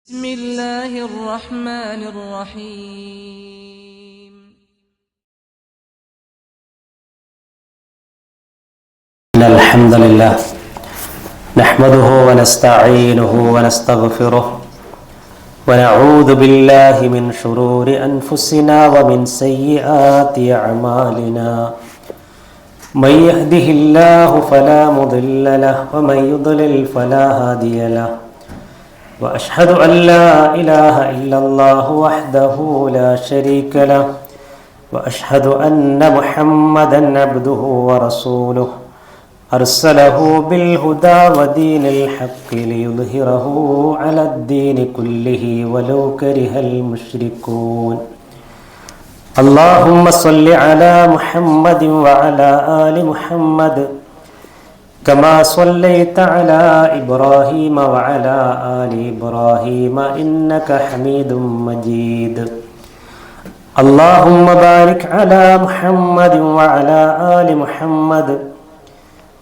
بسم الله الرحمن الرحيم إن الحمد لله نحمده ونستعينه ونستغفره ونعوذ بالله من شرور أنفسنا ومن سيئات أعمالنا من يهده الله فلا مضل له ومن يضلل فلا هادي له وأشهد أن لا إله إلا الله وحده لا شريك له وأشهد أن محمدا عبده ورسوله أرسله بالهدى ودين الحق ليظهره على الدين كله ولو كره المشركون اللهم صل على محمد وعلى آل محمد كما صليت على إبراهيم وعلى آل إبراهيم إنك حميد مجيد اللهم بارك على محمد وعلى آل محمد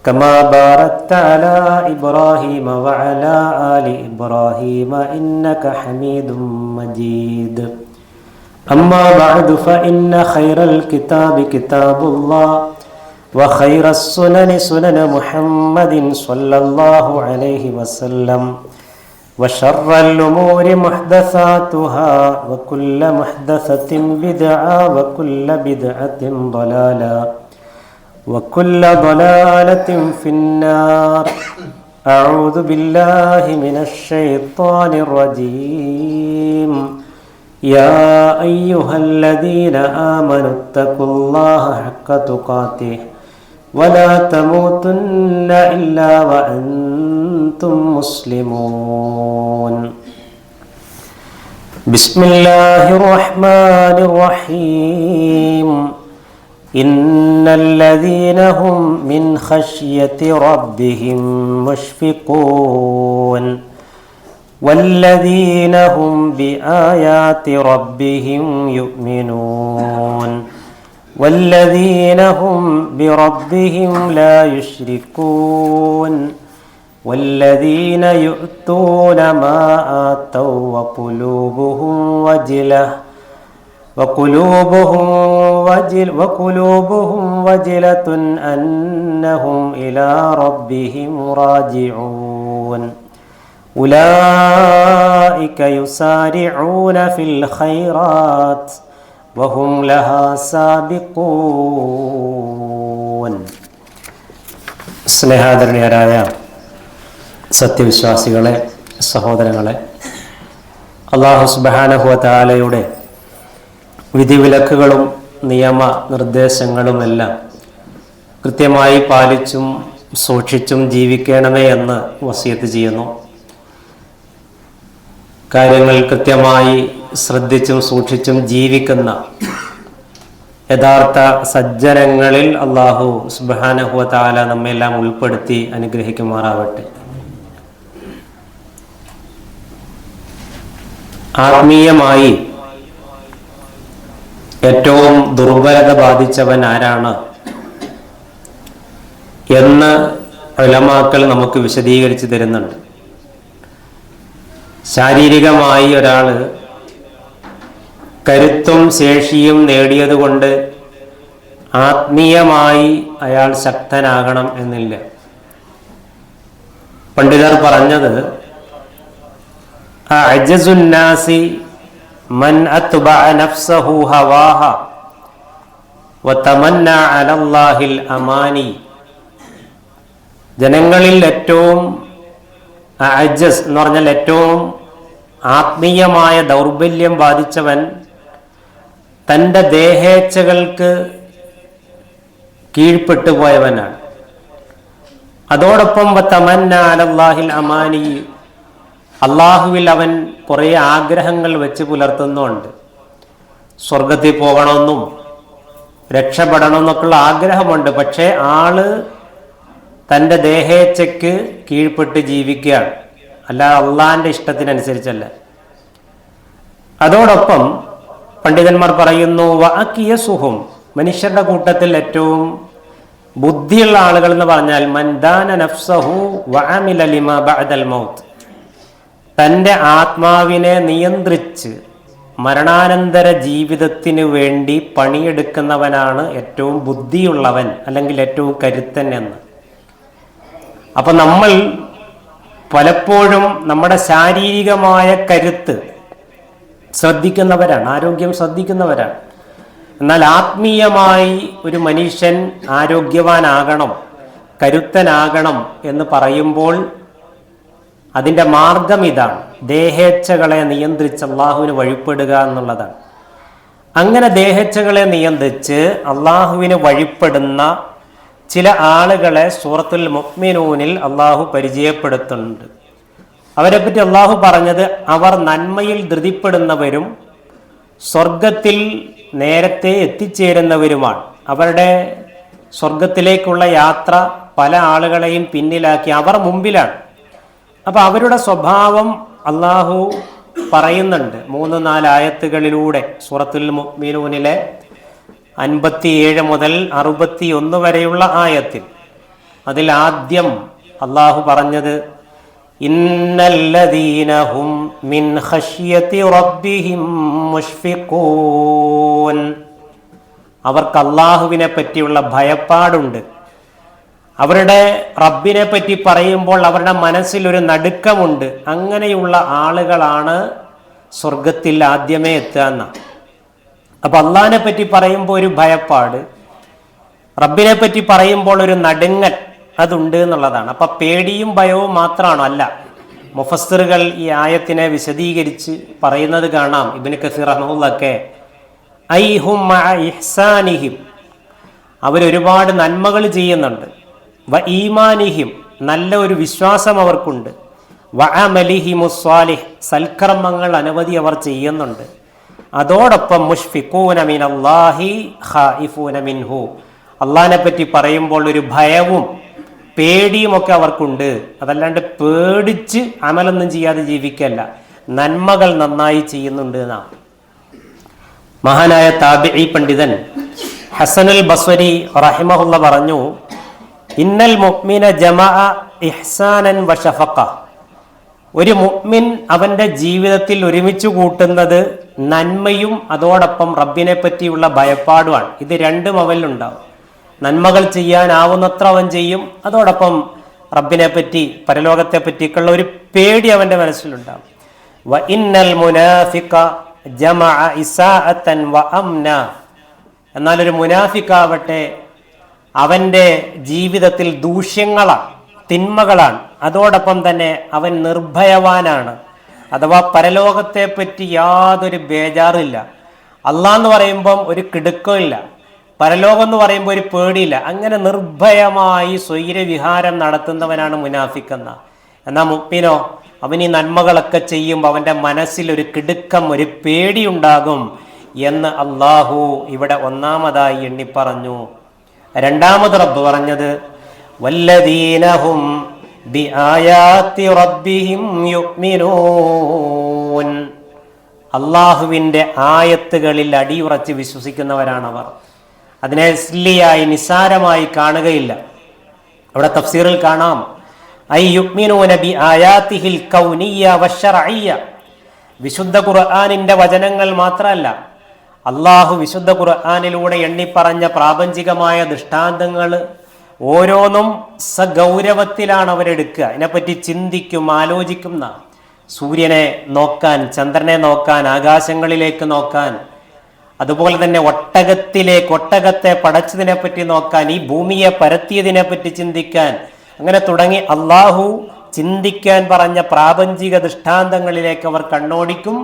كما باركت على إبراهيم وعلى آل إبراهيم إنك حميد مجيد أما بعد فإن خير الكتاب كتاب الله وخير السنن سنن محمد صلى الله عليه وسلم وشر الأمور محدثاتها وكل محدثة بدعة وكل بدعة ضلالة وكل ضلالة في النار أعوذ بالله من الشيطان الرجيم يا أيها الذين آمنوا اتقوا الله حق تقاته ولا تموتن إلا وأنتم مسلمون بسم الله الرحمن الرحيم إن الذين هم من خشية ربهم مشفقون والذين هم بآيات ربهم يؤمنون والذين هم بربهم لا يشركون والذين يؤتون ما آتوا وقلوبهم وجلة أنهم إلى ربهم راجعون أولئك يسارعون في الخيرات وهم لها سابقون സ്നേഹാദരണീയരായ സത്യവിശ്വാസികളെ, സഹോദരങ്ങളെ, അല്ലാഹു സുബ്ഹാനഹു വ തആലയുടെ വിധിവിലക്കുകളും നിയമ നിർദ്ദേശങ്ങളുമെല്ലാം കൃത്യമായി പാലിച്ചും സൂക്ഷിച്ചും ജീവിക്കണമേ എന്ന് വസിയത്ത് ചെയ്യുന്നു. കാര്യങ്ങൾ കൃത്യമായി ശ്രദ്ധിച്ചും സൂക്ഷിച്ചും ജീവിക്കുന്ന യഥാർത്ഥ സജ്ജനങ്ങളിൽ അല്ലാഹു സുബ്ഹാനഹു വ തആല നമ്മെല്ലാം ഉൾപ്പെടുത്തി അനുഗ്രഹിക്കുമാറാവട്ടെ. ആത്മീയമായി ഏറ്റവും ദുർബലത ബാധിച്ചവൻ ആരാണ് എന്ന് ഉലമാക്കൾ നമുക്ക് വിശദീകരിച്ചു തരുന്നുണ്ട്. ശാരീരികമായി ഒരാൾ കരുത്തും ശേഷിയും നേടിയതുകൊണ്ട് ആത്മീയമായി അയാൾ ശക്തനാകണം എന്നില്ല. പണ്ഡിതർ പറഞ്ഞത് അഅ്ജസുന്നാസി മൻ അത്ബഅ നഫ്സഹു ഹവാഹ വതമന്ന അലല്ലാഹിൽ അമാനി. ജനങ്ങളിൽ ഏറ്റവും അഅ്ജസ് എന്ന് പറഞ്ഞാൽ ഏറ്റവും ആത്മീയമായ ദൗർബല്യം ബാധിച്ചവൻ തൻ്റെ ദേഹേച്ഛകൾക്ക് കീഴ്പ്പെട്ടു പോയവനാണ്. അതോടൊപ്പം വതമന്ന അലല്ലാഹിൽ അമാനി, അള്ളാഹുവിൽ അവൻ കുറേ ആഗ്രഹങ്ങൾ വെച്ച് പുലർത്തുന്നുണ്ട്. സ്വർഗത്തിൽ പോകണമെന്നും രക്ഷപ്പെടണമെന്നൊക്കെയുള്ള ആഗ്രഹമുണ്ട്. പക്ഷേ ആള് തൻ്റെ ദേഹേച്ഛയ്ക്ക് കീഴ്പ്പെട്ട് ജീവിക്കുകയാണ്, അല്ല അള്ളാഹിൻ്റെ ഇഷ്ടത്തിനനുസരിച്ചല്ല. അതോടൊപ്പം പണ്ഡിതന്മാർ പറയുന്നു വഅകിയസുഹും, മനുഷ്യരുടെ കൂട്ടത്തിൽ ഏറ്റവും ബുദ്ധിയുള്ള ആളുകൾ എന്ന് പറഞ്ഞാൽ മൻ ദാന നഫ്സഹു വഅമില ലിമാ ബഅദൽ മൗത്ത്, തൻ്റെ ആത്മാവിനെ നിയന്ത്രിച്ച് മരണാനന്തര ജീവിതത്തിന് വേണ്ടി പണിയെടുക്കുന്നവനാണ് ഏറ്റവും ബുദ്ധിയുള്ളവൻ അല്ലെങ്കിൽ ഏറ്റവും കരുത്തൻ എന്ന്. അപ്പൊ നമ്മൾ പലപ്പോഴും നമ്മുടെ ശാരീരികമായ കരുത്ത് ശ്രദ്ധിക്കുന്നവരാണ്, ആരോഗ്യം ശ്രദ്ധിക്കുന്നവരാണ്. എന്നാൽ ആത്മീയമായി ഒരു മനുഷ്യൻ ആരോഗ്യവാനാകണം, കരുത്തനാകണം എന്ന് പറയുമ്പോൾ അതിൻ്റെ മാർഗം ഇതാണ്: ദേഹേച്ഛകളെ നിയന്ത്രിച്ച് അള്ളാഹുവിന് വഴിപ്പെടുക എന്നുള്ളതാണ്. അങ്ങനെ ദേഹേച്ഛകളെ നിയന്ത്രിച്ച് അള്ളാഹുവിന് വഴിപ്പെടുന്ന ചില ആളുകളെ സൂറത്തുൽ മുഅ്മിനൂനിൽ അള്ളാഹു പരിചയപ്പെടുത്തുന്നുണ്ട്. അവരെപ്പറ്റി അള്ളാഹു പറഞ്ഞത് അവർ നന്മയിൽ ധൃതിപ്പെടുന്നവരും സ്വർഗത്തിൽ നേരത്തെ എത്തിച്ചേരുന്നവരുമാണ്. അവരുടെ സ്വർഗത്തിലേക്കുള്ള യാത്ര പല ആളുകളെയും പിന്നിലാക്കി അവർ മുമ്പിലാണ്. അപ്പം അവരുടെ സ്വഭാവം അള്ളാഹു പറയുന്നുണ്ട് 3-4 ആയത്തുകളിലൂടെ. സൂറത്തുൽ മുഅ്മിനൂനിലെ 57 മുതൽ 61 വരെയുള്ള ആയത്തിൽ അതിൽ ആദ്യം അള്ളാഹു പറഞ്ഞത് ഇന്നല്ലദീന ഹും മിൻ ഖശ്യതി റബ്ബിഹിം മുഷ്ഫിഖൂൻ. അവർക്ക് അള്ളാഹുവിനെ പറ്റിയുള്ള ഭയപ്പാടുണ്ട്. അവരുടെ റബ്ബിനെ പറ്റി പറയുമ്പോൾ അവരുടെ മനസ്സിൽ ഒരു നടുക്കമുണ്ട്. അങ്ങനെയുള്ള ആളുകളാണ് സ്വർഗത്തിൽ ആദ്യമേ എത്തുക എന്ന. അപ്പൊ അള്ളാഹിനെ പറ്റി പറയുമ്പോൾ ഒരു ഭയപ്പാട്, റബ്ബിനെ പറ്റി പറയുമ്പോൾ ഒരു നടുങ്ങൽ അതുണ്ട് എന്നുള്ളതാണ്. അപ്പൊ പേടിയും ഭയവും മാത്രമാണോ? അല്ല. മുഫസ്സിറുകൾ ഈ ആയത്തിനെ വിശദീകരിച്ച് പറയുന്നത് കാണാം. ഇബ്നു കസീർ റഹ്മത്തുള്ളാഹി ഐഹും മഅ ഇഹ്സാനിഹിം, അവരൊരുപാട് നന്മകൾ ചെയ്യുന്നുണ്ട്. വ ഈമാനിഹിം, നല്ല ഒരു വിശ്വാസം അവർക്കുണ്ട്. വ അമലിഹിമുസ് സ്വാലിഹ്, സൽക്കർമ്മങ്ങൾ അനവധി അവർ ചെയ്യുന്നുണ്ട്. അതോടൊപ്പം മുഷ്ഫിഖൂന മിനല്ലാഹി ഖായിഫൂന മിൻഹു, അള്ളാഹിനെ പറ്റി പറയുമ്പോൾ ഒരു ഭയവും പേടിയും ഒക്കെ അവർക്കുണ്ട്. അതല്ലാണ്ട് പേടിച്ച് അമലൊന്നും ചെയ്യാതെ ജീവിക്കല്ല, നന്മകൾ നന്നായി ചെയ്യുന്നുണ്ട് എന്നാണ്. മഹാനായ താബിഈ പണ്ഡിതൻ ഹസനുൽ ബസ്വരി റഹിമഹുള്ള പറഞ്ഞു, ഇന്നൽ മുഅ്മിന ജമഅ ഇഹ്സാനൻ വ ഷഫഖ. ഒരു മുഅ്മിൻ അവന്റെ ജീവിതത്തിൽ ഒരുമിച്ച് കൂട്ടുന്നത് നന്മയും അതോടൊപ്പം റബ്ബിനെ പറ്റിയുള്ള ഭയപ്പാടുമാണ്. ഇത് രണ്ടും അവനിലുണ്ടാവും. നന്മകൾ ചെയ്യാനാവുന്നത്ര അവൻ ചെയ്യും, അതോടൊപ്പം റബ്ബിനെ പറ്റി പരലോകത്തെ പറ്റിയൊക്കെയുള്ള ഒരു പേടി അവന്റെ മനസ്സിലുണ്ടാവും. വ ഇന്നൽ മുനാഫിഖ ജമഅ ഇസാഅതൻ വ അംന. എന്നാൽ ഒരു മുനാഫിക്കാവട്ടെ അവന്റെ ജീവിതത്തിൽ ദൂഷ്യങ്ങളാണ്, തിന്മകളാണ്, അതോടൊപ്പം തന്നെ അവൻ നിർഭയവാനാണ്. അഥവാ പരലോകത്തെ പറ്റി യാതൊരു ബേജാറില്ല. അള്ളാഹ് എന്ന് പറയുമ്പം ഒരു കിടുക്കമില്ല, പരലോകം എന്ന് പറയുമ്പോൾ ഒരു പേടിയില്ല. അങ്ങനെ നിർഭയമായി സ്വൈരവിഹാരം നടത്തുന്നവനാണ് മുനാഫിക്കെന്ന. എന്നാൽ മുഅ്മിനോ, അവൻ ഈ നന്മകളൊക്കെ ചെയ്യുമ്പോൾ അവൻ്റെ മനസ്സിൽ ഒരു കിടുക്കം, ഒരു പേടിയുണ്ടാകും എന്ന് അള്ളാഹു ഇവിടെ ഒന്നാമതായി എണ്ണിപ്പറഞ്ഞു. രണ്ടാമത് റബ്ബ് പറഞ്ഞത് വല്ലദീനഹും ബിആയാതി റബ്ബിഹിം യുഅ്മിനൂൻ. അള്ളാഹുവിൻ്റെ ആയത്തുകളിൽ അടിയുറച്ച് വിശ്വസിക്കുന്നവരാണവർ. അതിനെ സില്ലിയായി നിസാരമായി കാണുകയില്ല. അവിടെ തഫ്സീറിൽ കാണാം ഐ യുഅ്മിനൂന ബിആയാതിഹിൽ കൗനിയ്യ വശർഇയ്യ. വിശുദ്ധ ഖുർആനിന്റെ വചനങ്ങൾ മാത്രമല്ല, അള്ളാഹു വിശുദ്ധ ഖുർആനിലൂടെ എണ്ണിപ്പറഞ്ഞ പ്രാപഞ്ചികമായ ദൃഷ്ടാന്തങ്ങൾ ഓരോന്നും സഗൗരവത്തിലാണ് അവരെടുക്കുക. അതിനെപ്പറ്റി ചിന്തിക്കും, ആലോചിക്കും. സൂര്യനെ നോക്കാൻ, ചന്ദ്രനെ നോക്കാൻ, ആകാശങ്ങളിലേക്ക് നോക്കാൻ, അതുപോലെ തന്നെ ഒട്ടകത്തെ പടച്ചതിനെ പറ്റി നോക്കാൻ, ഈ ഭൂമിയെ പരത്തിയതിനെ പറ്റി ചിന്തിക്കാൻ, അങ്ങനെ തുടങ്ങി അള്ളാഹു ചിന്തിക്കാൻ പറഞ്ഞ പ്രാപഞ്ചിക ദൃഷ്ടാന്തങ്ങളിലേക്ക് അവർ കണ്ണോടിക്കും.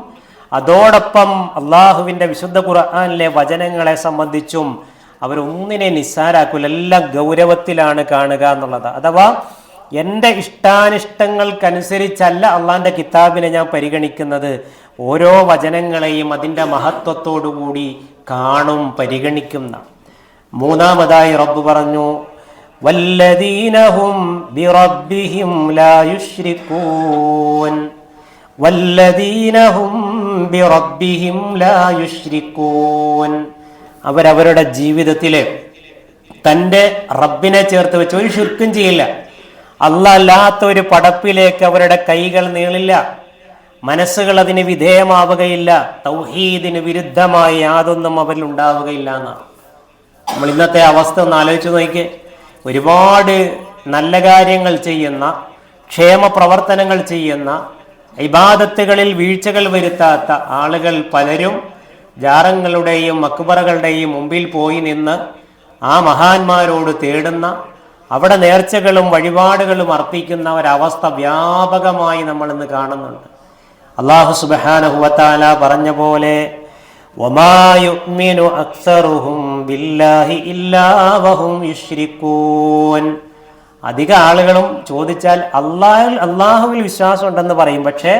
അതോടൊപ്പം അള്ളാഹുവിൻ്റെ വിശുദ്ധ ഖുർആനിലെ വചനങ്ങളെ സംബന്ധിച്ചും അവരൊന്നിനെ നിസ്സാരാക്കൂല, എല്ലാം ഗൗരവത്തിലാണ് കാണുക എന്നുള്ളത്. അഥവാ എൻ്റെ ഇഷ്ടാനിഷ്ടങ്ങൾക്കനുസരിച്ചല്ല അള്ളാഹിൻ്റെ കിതാബിനെ ഞാൻ പരിഗണിക്കുന്നത്. ഓരോ വചനങ്ങളെയും അതിൻ്റെ മഹത്വത്തോടുകൂടി കാണും, പരിഗണിക്കുന്ന. മൂന്നാമതായി റബ്ബ് പറഞ്ഞു വല്ലദീനഹും ബിറബ്ബിഹിം ലാ യുശ്രികൂൻ. വല്ലദീനഹും ബിറബ്ബിഹിം ലാ യുശ്രികൂൻ. അവരവരുടെ ജീവിതത്തിൽ തൻ്റെ റബ്ബിനെ ചേർത്ത് വെച്ച് ഒരു ശിർക്കും ചെയ്യില്ല. അല്ലാത്ത ഒരു പടപ്പിലേക്ക് അവരുടെ കൈകൾ നീളില്ല. മനസ്സുകൾ അതിന് വിധേയമാവുകയില്ല, തൗഹീദിന് വിരുദ്ധമായ യാതൊന്നും അവരിൽ ഉണ്ടാവുകയില്ല എന്നാണ്. നമ്മൾ ഇന്നത്തെ അവസ്ഥ ഒന്ന് ആലോചിച്ച് നോക്കിയേ. ഒരുപാട് നല്ല കാര്യങ്ങൾ ചെയ്യുന്ന, ക്ഷേമ പ്രവർത്തനങ്ങൾ ചെയ്യുന്ന, ഇബാദത്തുകളിൽ വീഴ്ചകൾ വരുത്താത്ത ആളുകൾ പലരും ജാറങ്ങളുടെയും മക്ബറകളുടെയും മുമ്പിൽ പോയി നിന്ന് ആ മഹാന്മാരോട് തേടുന്ന, അവിടെ നേർച്ചകളും വഴിപാടുകളും അർപ്പിക്കുന്ന ഒരവസ്ഥ വ്യാപകമായി നമ്മൾ ഇന്ന് കാണുന്നുണ്ട്. അല്ലാഹു സുബ്ഹാനഹു വ തആല പറഞ്ഞ പോലെ വമാ യുഅ്മിനു അക്സറുഹും ബില്ലാഹി ഇല്ലാ വഹും യുശ്രികൂൻ. അധിക ആളുകളും ചോദിച്ചാൽ അള്ളാഹുവിൽ വിശ്വാസം ഉണ്ടെന്ന് പറയും, പക്ഷേ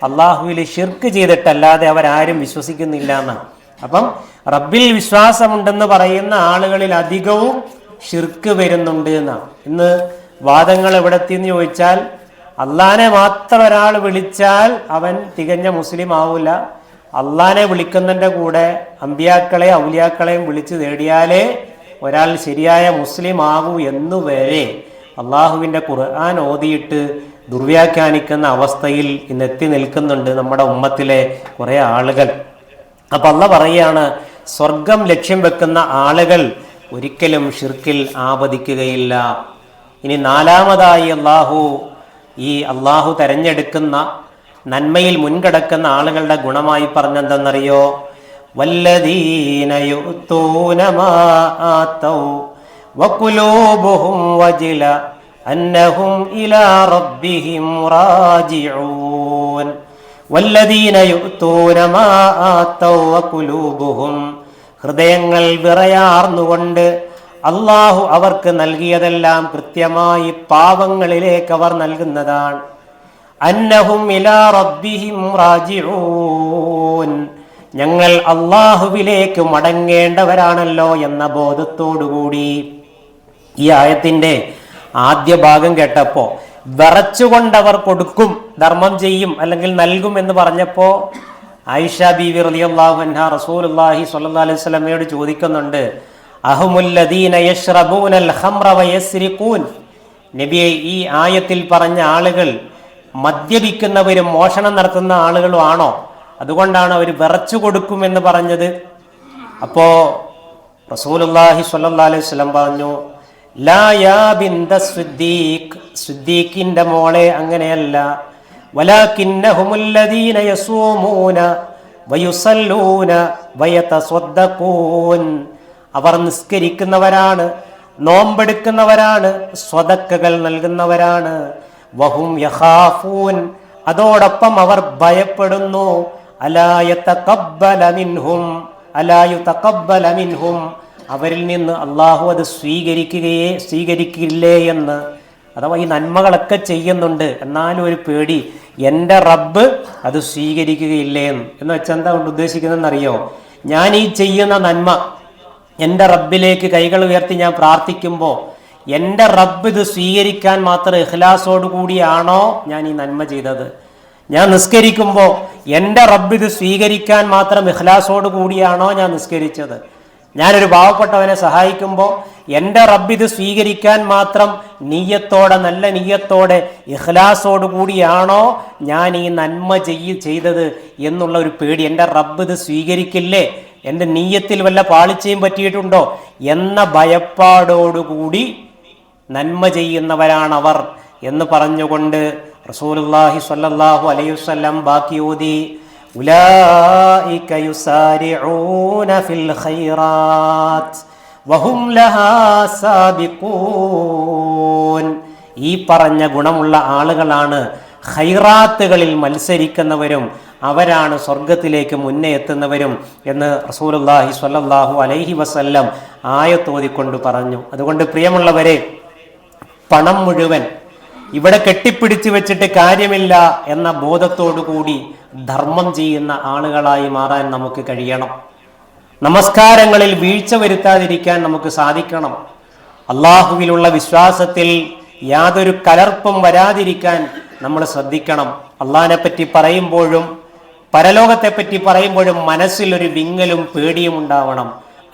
അള്ളാഹുവിൽ ഷിർക്ക് ചെയ്തിട്ടല്ലാതെ അവരാരും വിശ്വസിക്കുന്നില്ല എന്നാണ്. അപ്പം റബ്ബിൽ വിശ്വാസമുണ്ടെന്ന് പറയുന്ന ആളുകളിൽ അധികവും ഷിർക്ക് വരുന്നുണ്ട് എന്നാണ്. ഇന്ന് വാദങ്ങൾ എവിടെത്തിന്ന് ചോദിച്ചാൽ, അള്ളാനെ മാത്രം ഒരാൾ വിളിച്ചാൽ അവൻ തികഞ്ഞ മുസ്ലിം ആവില്ല, അള്ളാനെ വിളിക്കുന്നതിൻ്റെ കൂടെ അമ്പിയാക്കളെ ഔലിയാക്കളെയും വിളിച്ച് നേടിയാലേ ഒരാൾ ശരിയായ മുസ്ലിം ആകൂ എന്നുവരെ അള്ളാഹുവിൻ്റെ ഖുർആൻ ഓതിയിട്ട് ദുർവ്യാഖ്യാനിക്കുന്ന അവസ്ഥയിൽ ഇന്ന് എത്തി നിൽക്കുന്നുണ്ട് നമ്മുടെ ഉമ്മത്തിലെ കുറേ ആളുകൾ. അപ്പം അള്ളാഹ് പറയുകയാണ്, സ്വർഗം ലക്ഷ്യം വെക്കുന്ന ആളുകൾ ഒരിക്കലും ഷിർക്കിൽ ആപതിക്കുകയില്ല. ഇനി നാലാമതായി അള്ളാഹു തെരഞ്ഞെടുക്കുന്ന നന്മയിൽ മുൻകടക്കുന്ന ആളുകളുടെ ഗുണമായി പറഞ്ഞെന്തെന്നറിയോ? വല്ലദീന യുഅ്തൂന മാ ആതൗ വഖുലൂബുഹും വജില അന്നഹും ഇലാ റബ്ബിഹിം റാജിഊൻ. വല്ലദീന യുഅ്തൂന മാ ആതൗ വഖുലൂബുഹും, ഹൃദയങ്ങൾ വിറയാർന്നുകൊണ്ട് അള്ളാഹു അവർക്ക് നൽകിയതെല്ലാം കൃത്യമായി പാവങ്ങളിലേക്ക് അവർ നൽകുന്നതാണ്. അന്നഹും ഇലാ റബ്ബിഹിം റാജിഊൻ, ഞങ്ങൾ അള്ളാഹുവിലേക്ക് മടങ്ങേണ്ടവരാണല്ലോ എന്ന ബോധത്തോടുകൂടി. ഈ ആയത്തിന്റെ ആദ്യ ഭാഗം കേട്ടപ്പോൾ വിറച്ചുകൊണ്ടവർ കൊടുക്കും, ധർമ്മം ചെയ്യും, അല്ലെങ്കിൽ നൽകും എന്ന് പറഞ്ഞപ്പോൾ ആയിഷ ബീവി റളിയല്ലാഹു അൻഹാ റസൂലുള്ളാഹി സ്വല്ലല്ലാഹു അലൈഹി വസല്ലമയോട് ചോദിക്കുന്നുണ്ട്, അഹുമുല്ലദീന യശ്റബൂനൽ ഖംറ വയസ്രിഖൂൻ, നബിയെ ഈ ആയത്തിൽ പറഞ്ഞ ആളുകൾ മദ്യപിക്കുന്നവരും മോഷണം നടത്തുന്ന ആളുകളും ആണോ? അതുകൊണ്ടാണ് അവർ വിറച്ചു കൊടുക്കുമെന്ന് പറഞ്ഞത്. അപ്പോ റസൂലുള്ളാഹി സ്വല്ലല്ലാഹു അലൈഹി വസല്ലം പറഞ്ഞു, ലാ യാ ബിന്ത സിദ്ദീഖ്, സിദ്ദീഖിന്റെ മോളെ അങ്ങനെയല്ല, വലാകിന്നഹുമുല്ലദീന യസൂമൂന വയുസല്ലൂന വയതസദ്ദഖൂൻ, അവർ നിസ്കരിക്കുന്നവരാണ്, നോമ്പെടുക്കുന്നവരാണ്, സ്വതക്കകൾ നൽകുന്നവരാണ്. വഹും യഖാഫൂൻ, അതോടൊപ്പം അവർ ഭയപ്പെടുന്നു. അലാ യതഖബ്ബല മിൻഹും, അവരിൽ നിന്ന് അള്ളാഹു അത് സ്വീകരിക്കില്ലേ എന്ന്. അഥവാ ഈ നന്മകളൊക്കെ ചെയ്യുന്നുണ്ട്, എന്നാലും ഒരു പേടി, എൻ്റെ റബ്ബ് അത് സ്വീകരിക്കുകയില്ലേ എന്ന് വെച്ചാൽ എന്താ കൊണ്ട് ഉദ്ദേശിക്കുന്നതെന്നറിയോ? ഞാൻ ഈ ചെയ്യുന്ന നന്മ എൻ്റെ റബ്ബിലേക്ക് കൈകൾ ഉയർത്തി ഞാൻ പ്രാർത്ഥിക്കുമ്പോൾ എൻ്റെ റബ്ബ് ഇത് സ്വീകരിക്കാൻ മാത്രം ഇഖ്ലാസോട് കൂടിയാണോ ഞാൻ ഈ നന്മ ചെയ്തത്? ഞാൻ നിസ്കരിക്കുമ്പോൾ എൻ്റെ റബ്ബ് ഇത് സ്വീകരിക്കാൻ മാത്രം ഇഖ്ലാസോട് കൂടിയാണോ ഞാൻ നിസ്കരിച്ചത്? ഞാനൊരു പാവപ്പെട്ടവനെ സഹായിക്കുമ്പോൾ എൻ്റെ റബ്ബ് ഇത് സ്വീകരിക്കാൻ മാത്രം നീയത്തോടെ, നല്ല നീയത്തോടെ, ഇഖ്ലാസോട് കൂടിയാണോ ഞാൻ ഈ നന്മ ചെയ്തത് എന്നുള്ള ഒരു പേടി, എൻ്റെ റബ്ബ് ഇത് സ്വീകരിക്കില്ലേ, എൻ്റെ നീയത്തിൽ വല്ല പാളിച്ചയും പറ്റിയിട്ടുണ്ടോ എന്ന ഭയപ്പാടോടുകൂടി നന്മ ചെയ്യുന്നവരാണവർ എന്ന് പറഞ്ഞുകൊണ്ട് റസൂലുള്ളാഹി സ്വല്ലല്ലാഹു അലൈഹി വസല്ലം ബാക്കി ഓതി, ഉലൈക യുസാരിഊന ഫിൽ ഖൈറാത്ത് വഹും ലഹാ സാബിഖൂൻ. ഈ പറഞ്ഞ ഗുണമുള്ള ആളുകളാണ് ഖൈറാത്തുകളിൽ മത്സരിക്കുന്നവരും അവരാണ് സ്വർഗത്തിലേക്ക് മുന്നേ എത്തുന്നവരും എന്ന് റസൂലുള്ളാഹി സ്വല്ലല്ലാഹു അലൈഹി വസല്ലം ആയത്തോതിക്കൊണ്ട് പറഞ്ഞു. അതുകൊണ്ട് പ്രിയമുള്ളവരെ, പണം മുഴുവൻ ഇവിടെ കെട്ടിപ്പിടിച്ചു വെച്ചിട്ട് കാര്യമില്ല എന്ന ബോധത്തോടു കൂടി ധർമ്മം ചെയ്യുന്ന ആളുകളായി മാറാൻ നമുക്ക് കഴിയണം. നമസ്കാരങ്ങളിൽ വീഴ്ച വരുത്താതിരിക്കാൻ നമുക്ക് സാധിക്കണം. അള്ളാഹുവിലുള്ള വിശ്വാസത്തിൽ യാതൊരു കലർപ്പും വരാതിരിക്കാൻ നമ്മൾ ശ്രദ്ധിക്കണം. അള്ളാഹിനെ പറ്റി പറയുമ്പോഴും പരലോകത്തെപ്പറ്റി പറയുമ്പോഴും മനസ്സിലൊരു വിങ്ങലും പേടിയും ഉണ്ടാവണം.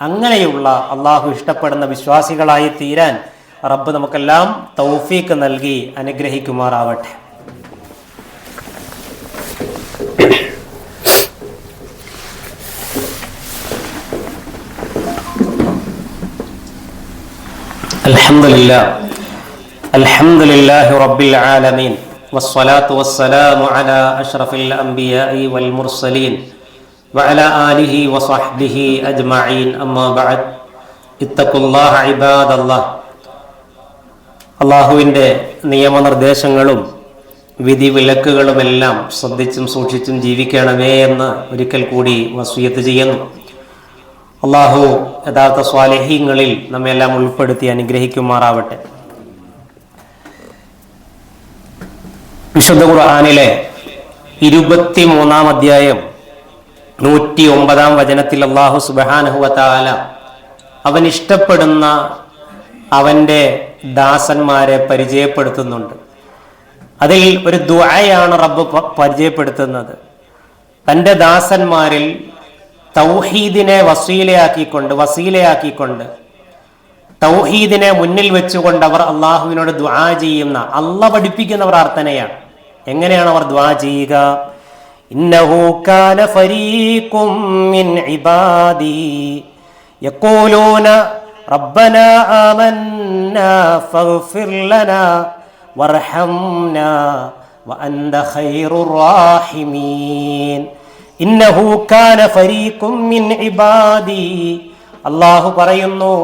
അങ്ങനെയുള്ള അള്ളാഹു ഇഷ്ടപ്പെടുന്ന വിശ്വാസികളായി തീരാൻ റബ്ബ് നമുക്കെല്ലാം തൗഫീക്ക് നൽകി അനുഗ്രഹിക്കുമാറാവട്ടെ. الحمد لله رب العالمين والصلاة والسلام على أشرف الأنبياء والمرسلين وعلى آله وصحبه أجمعين أما بعد اتقوا الله عباد الله. അള്ളാഹുവിൻ്റെ നിയമനിർദ്ദേശങ്ങളും വിധി വിലക്കുകളുമെല്ലാം ശ്രദ്ധിച്ചും സൂക്ഷിച്ചും ജീവിക്കണമേ എന്ന് ഒരിക്കൽ കൂടി വസിയത്ത് ചെയ്യുന്നു. അള്ളാഹു യഥാർത്ഥ സ്വാലിഹീങ്ങളിൽ നമ്മെല്ലാം ഉൾപ്പെടുത്തി അനുഗ്രഹിക്കുമാറാവട്ടെ. വിശുദ്ധ ഖുർആനിലെ 23-ാം അധ്യായം 109-ാം വചനത്തിൽ അള്ളാഹു സുബ്ഹാനഹു വ തആല അവൻ ഇഷ്ടപ്പെടുന്ന അവൻ്റെ ദാസന്മാരെ പരിചയപ്പെടുത്തുന്നുണ്ട്. അതിൽ ഒരു ദുആയാണ് റബ്ബ് പരിചയപ്പെടുത്തുന്നത്. തൻ്റെ ദാസന്മാരിൽ തൗഹീദിനെ വസീലയാക്കിക്കൊണ്ട് തൗഹീദിനെ മുന്നിൽ വെച്ചുകൊണ്ട് അവർ അള്ളാഹുവിനോട് ദുആ ചെയ്യുന്ന, അള്ളാഹ് പഠിപ്പിക്കുന്ന പ്രാർത്ഥനയാണ്. എങ്ങനെയാണ് അവർ ദുആ ചെയ്യുക? ഇന്നഹു കാന ഫരീഖും മിൻ ഇബാദി യഖൂലൂന റബ്ബനാ ആമന്നാ ഫഗ്ഫിർ ലനാ വർഹംനാ വഅൻത ഖൈറുർ റാഹിമീൻ. ഇന്നഹു കാന ഫരീഖും മിൻ ഇബാദി, അല്ലാഹു പറയുന്നു,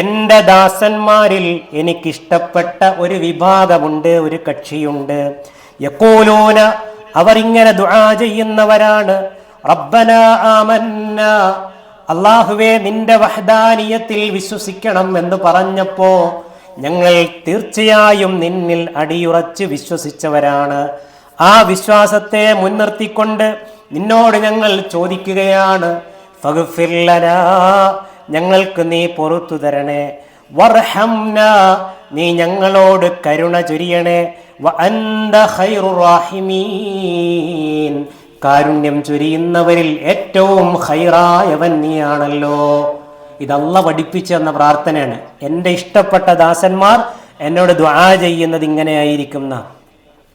എൻ്റെ ദാസന്മാരിൽ എനിക്കിഷ്ടപ്പെട്ട ഒരു വിഭാഗമുണ്ട്, ഒരു കക്ഷിയുണ്ട്. യഖൂലൂന, അവർ ഇങ്ങനെ ദുആ ചെയ്യുന്നവരാണ്. റബ്ബനാ ആമന്നാ, അല്ലാഹുവേ നിന്റെ വഹ്ദാനിയത്തിൽ വിശ്വസിക്കണം എന്ന് പറഞ്ഞപ്പോ ഞങ്ങൾ തീർച്ചയായും നിന്നിൽ അടിയുറച്ച് വിശ്വസിച്ചവരാണ്. ആ വിശ്വാസത്തെ മുൻനിർത്തിക്കൊണ്ട് നിന്നോട് ഞങ്ങൾ ചോദിക്കുകയാണ്, ഫഗ്ഫിർ ലനാ, ഞങ്ങൾക്ക് നീ പൊറുത്തു തരണേ, വർഹംനാ, നീ ഞങ്ങളോട് കരുണ ചൊരിയണേ, വഅൻത ഖൈറുർ റാഹിമീൻ, കാരുണ്യം ചൊരിയുന്നവരിൽ ഏറ്റവും ഖൈറായവൻ നീയാണല്ലോ. ഇത് അല്ലാഹ് പഠിപ്പിച്ചെന്ന പ്രാർത്ഥനയാണ്. എൻ്റെ ഇഷ്ടപ്പെട്ട ദാസന്മാർ എന്നോട് ദുആ ചെയ്യുന്നത് ഇങ്ങനെയായിരിക്കും.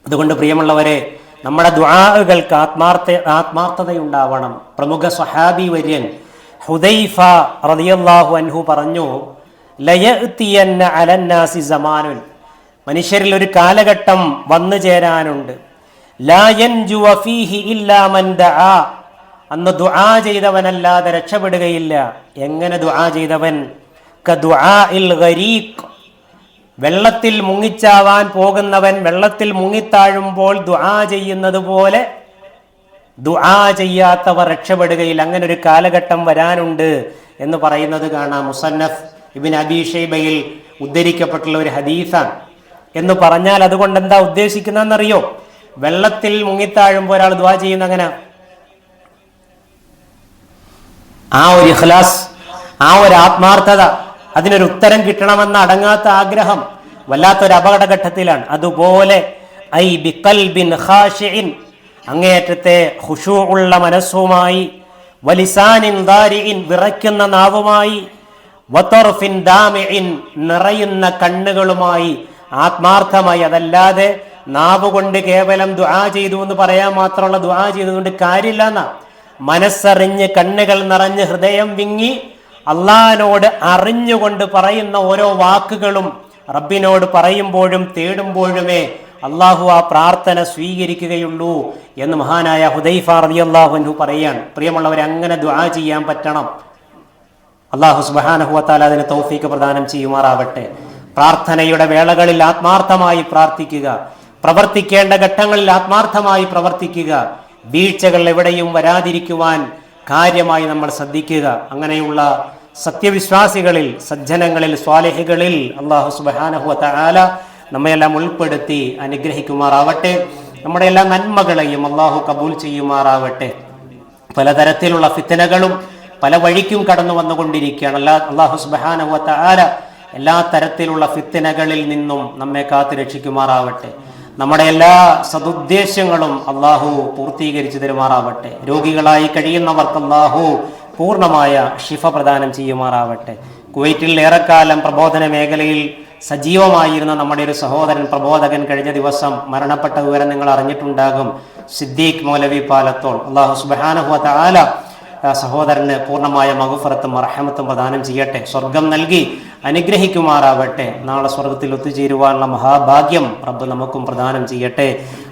അതുകൊണ്ട് പ്രിയമുള്ളവരെ, നമ്മുടെ ദുആകൾക്ക് ആത്മാർത്ഥതയുണ്ടാവണം. പ്രമുഖ സ്വഹാബി വര്യൻ ഹുദൈഫ റളിയല്ലാഹു അൻഹു പറഞ്ഞു, ലയഅതിയന്ന അലന്നാസി സമാനുൻ, മനുഷ്യരിൽ ഒരു കാലഘട്ടം വന്നു ചേരാനുണ്ട്. ലാ യൻജു ഫീഹി ഇല്ലാ മൻ ദആ, അന്ന് ദുആ ചെയ്തവനല്ലാതെ രക്ഷപ്പെടുകയില്ല. എങ്ങനെ ദുആ ചെയ്തവൻ? കദുആഇൽ ഗരീഖ്, വെള്ളത്തിൽ മുങ്ങിച്ചാവാൻ പോകുന്നവൻ വെള്ളത്തിൽ മുങ്ങിത്താഴുമ്പോൾ ദുആ ചെയ്യുന്നത് പോലെ ദുആ ചെയ്യാത്തവർ രക്ഷപ്പെടുകയില്ല. അങ്ങനെ ഒരു കാലഘട്ടം വരാനുണ്ട് എന്ന് പറയുന്നത് കാണാം. മുസന്നഫ് ഇബ്നു അബീ ഷൈബയിൽ ഉദ്ധരിക്കപ്പെട്ടുള്ള ഒരു ഹദീസാണ്. എന്ന് പറഞ്ഞാൽ അതുകൊണ്ട് എന്താ ഉദ്ദേശിക്കുന്നതെന്നറിയോ? വെള്ളത്തിൽ മുങ്ങിത്താഴുമ്പോൾ ഒരാൾ ദുആ ചെയ്യുന്ന അങ്ങനെ ആ ഒരു ഇഖ്ലാസ്, ആ ഒരു ആത്മാർത്ഥത, അതിനൊരു ഉത്തരം കിട്ടണമെന്ന അടങ്ങാത്ത ആഗ്രഹം വല്ലാത്തൊരു അപകടഘട്ടത്തിലാണ്. അതുപോലെ ഐ ബിഖൽബിൻ ഖാശിഇൻ, അങ്ങേയറ്റത്തെ ഖുശൂ ഉള്ള മനസ്സുമായി, വലിസാനിൻ ദാരിഇൻ, വിറയ്ക്കുന്ന നാവുമായി, വതർഫിൻ ദാമിഇൻ, നിറയുന്ന കണ്ണുകളുമായി, ആത്മാർത്ഥമായി. അതല്ലാതെ നാവ് കൊണ്ട് കേവലം ദുആ ചെയ്തു എന്ന് പറയാൻ മാത്രമുള്ള ദുആ ചെയ്തുകൊണ്ട് കാര്യമില്ല എന്നാ. മനസ്സറിഞ്ഞ്, കണ്ണുകൾ നിറഞ്ഞ്, ഹൃദയം വിങ്ങി അള്ളാഹിനോട് അറിഞ്ഞുകൊണ്ട് പറയുന്ന ഓരോ വാക്കുകളും റബ്ബിനോട് പറയുമ്പോഴും തേടുമ്പോഴുമേ അള്ളാഹു ആ പ്രാർത്ഥന സ്വീകരിക്കുകയുള്ളൂ എന്ന് മഹാനായ ഹുദൈഫ റളിയല്ലാഹു അൻഹു പറയാണ്. പ്രിയമുള്ളവരെ, അങ്ങനെ ദുആ ചെയ്യാൻ പറ്റണം. അള്ളാഹു സുബ്ഹാനഹു വ തആല അതിന് തൗഫീഖ് പ്രദാനം ചെയ്യുമാറാവട്ടെ. പ്രാർത്ഥനയുടെ വേളകളിൽ ആത്മാർത്ഥമായി പ്രാർത്ഥിക്കുക, പ്രവർത്തിക്കേണ്ട ഘട്ടങ്ങളിൽ ആത്മാർത്ഥമായി പ്രവർത്തിക്കുക, വീഴ്ചകൾ എവിടെയും വരാതിരിക്കുവാൻ കാര്യമായി നമ്മൾ ശ്രദ്ധിക്കുക. അങ്ങനെയുള്ള സത്യവിശ്വാസികളിൽ, സജ്ജനങ്ങളിൽ, സ്വാലിഹികളിൽ അല്ലാഹു സുബ്ഹാനഹു വ തആല നമ്മയെല്ലാം ഉൾപ്പെടുത്തി അനുഗ്രഹിക്കുമാറാവട്ടെ. നമ്മുടെ എല്ലാ നന്മകളെയും അല്ലാഹു കബൂൽ ചെയ്യുമാറാവട്ടെ. പലതരത്തിലുള്ള ഫിത്നകളും പല വഴിക്കും കടന്നു വന്നുകൊണ്ടിരിക്കുകയാണ്. അല്ലാഹു സുബ്ഹാനഹു വ തആല എല്ലാ തരത്തിലുള്ള ഫിത്നകളിൽ നിന്നും നമ്മെ കാത്തു രക്ഷിക്കുമാറാവട്ടെ. നമ്മുടെ എല്ലാ സദുദ്ദേശങ്ങളും അള്ളാഹു പൂർത്തീകരിച്ചു തരുമാറാവട്ടെ. രോഗികളായി കഴിയുന്നവർക്ക് അള്ളാഹു പൂർണ്ണമായ ശിഫ പ്രദാനം ചെയ്യുമാറാവട്ടെ. കുവൈറ്റിൽ ഏറെക്കാലം പ്രബോധന മേഖലയിൽ സജീവമായിരുന്ന നമ്മുടെ ഒരു സഹോദരൻ, പ്രബോധകൻ, കഴിഞ്ഞ ദിവസം മരണപ്പെട്ട വിവരം നിങ്ങൾ അറിഞ്ഞിട്ടുണ്ടാകും. സിദ്ദീഖ് മൗലവി പാലത്തോൾ. അള്ളാഹു സുബ്ഹാനഹു വ തആല സഹോദരന് പൂർണ്ണമായ മഗ്ഫിറത്തും റഹ്മത്തും പ്രദാനം ചെയ്യട്ടെ. സ്വർഗം നൽകി അനുഗ്രഹിക്കുമാറാവട്ടെ. നാളെ സ്വർഗത്തിൽ ഒത്തുചേരുവാനുള്ള മഹാഭാഗ്യം റബ്ബ് നമുക്കും പ്രദാനം ചെയ്യട്ടെ.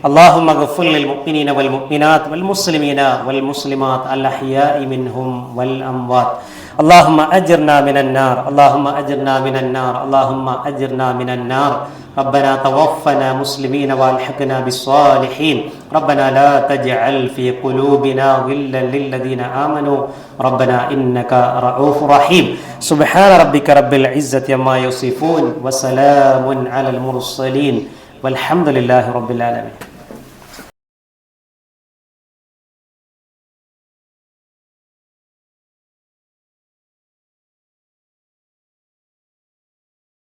അല്ലാഹുമ്മ ഗഫിർ ലിൽ മുഅ്മിനീന വൽ മുഅ്മിനാത്ത് വൽ മുസ്ലിമീന വൽ മുസ്ലിമാത്ത് അൽ അഹ്യാഇ മിൻഹും വൽ അംവാത്ത്. اللهم أجرنا من النار اللهم أجرنا من النار اللهم أجرنا من النار. ربنا توفنا مسلمين والحقنا بالصالحين. ربنا لا تجعل في قلوبنا غلا للذين آمنوا ربنا إنك رؤوف رحيم. سبحان ربك رب العزة عما يصفون وسلام على المرسلين والحمد لله رب العالمين.